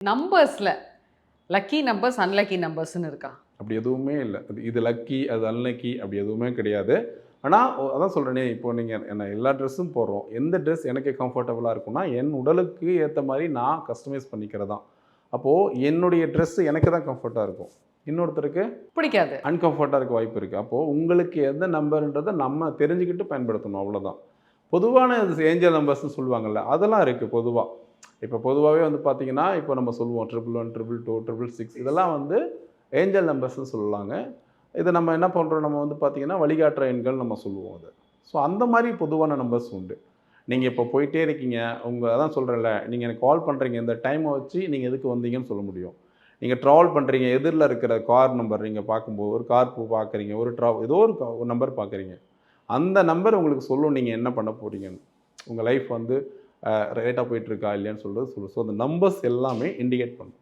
நம்பர்ஸ்ல lucky numbers, unlucky நம்பர்ஸ்ன்னு இருக்கா? அப்படி எதுவுமே இல்ல. இது லக்கி, அது அன்லக்கி அப்படி எதுவுமே கிடையாது. ஆனா, அதான் சொல்றேனே, இப்போ நீங்க என்ன எல்லா ட்ரெஸ்ஸும் போடுறோம். எந்த ட்ரெஸ் எனக்கு கம்ஃபர்டபுளா இருக்கும்னா, என் உடலுக்கு ஏத்த மாரி நான் கஸ்டமைஸ் பண்ணிக்கிறது தான். அப்போ என்னுடைய ட்ரெஸ் எனக்கு தான் கம்ஃபர்ட்டா இருக்கும். இன்னொருத்தருக்கு பிடிக்காது. அன்கம்ஃபர்ட்டா இருக்க வாய்ப்பு இருக்கு. அப்போ உங்களுக்கு எந்த நம்பர்ன்றத நம்ம தெரிஞ்சுக்கிட்டு பயன்படுத்தணும் அவ்வளோதான். பொதுவான ஏஞ்சல் நம்பர்ஸ்ன்னு சொல்லுவாங்கல்ல, அதெல்லாம் இருக்கு பொதுவா. இப்போ பொதுவாவே வந்து பார்த்தீங்கன்னா, இப்போ நம்ம சொல்லுவோம் 111, 222, 666 இதெல்லாம் வந்து ஏஞ்சல் நம்பர்ஸ்ன்னு சொல்லலாங்க. இத நம்ம என்ன பண்றோம், நம்ம வந்து பார்த்தீங்கன்னா, வழிகாட்டுற எண்கள் நம்ம சொல்லுவோம் அத. ஸோ அந்த மாரி பொதுவான நம்பர்ஸ் உண்டு. நீங்க இப்போ போயிட்டே இருக்கீங்க, அதான் சொல்றேன்ல, நீங்க எனக்கு கால் பண்றீங்க, இந்த டைம வச்சு நீங்க எதுக்கு வந்தீங்கன்னு சொல்ல முடியும். நீங்க ட்ராவல் பண்றீங்க, எதிர்ல இருக்கிற கார் நம்பர் நீங்க பார்க்கும்போது, ஒரு கார் பார்க்குறீங்க, ஏதோ ஒரு நம்பர் பார்க்குறீங்க. அந்த நம்பர் உங்களுக்கு சொல்லும் நீங்க என்ன பண்ண போறீங்கன்னு. உங்க லைஃப் வந்து ரைட்டா போயிட்டு இருக்கா இல்லையான்னு சொல்றது சொல்லும். ஸோ அந்த நம்பர்ஸ் எல்லாமே இண்டிகேட் பண்ணும்.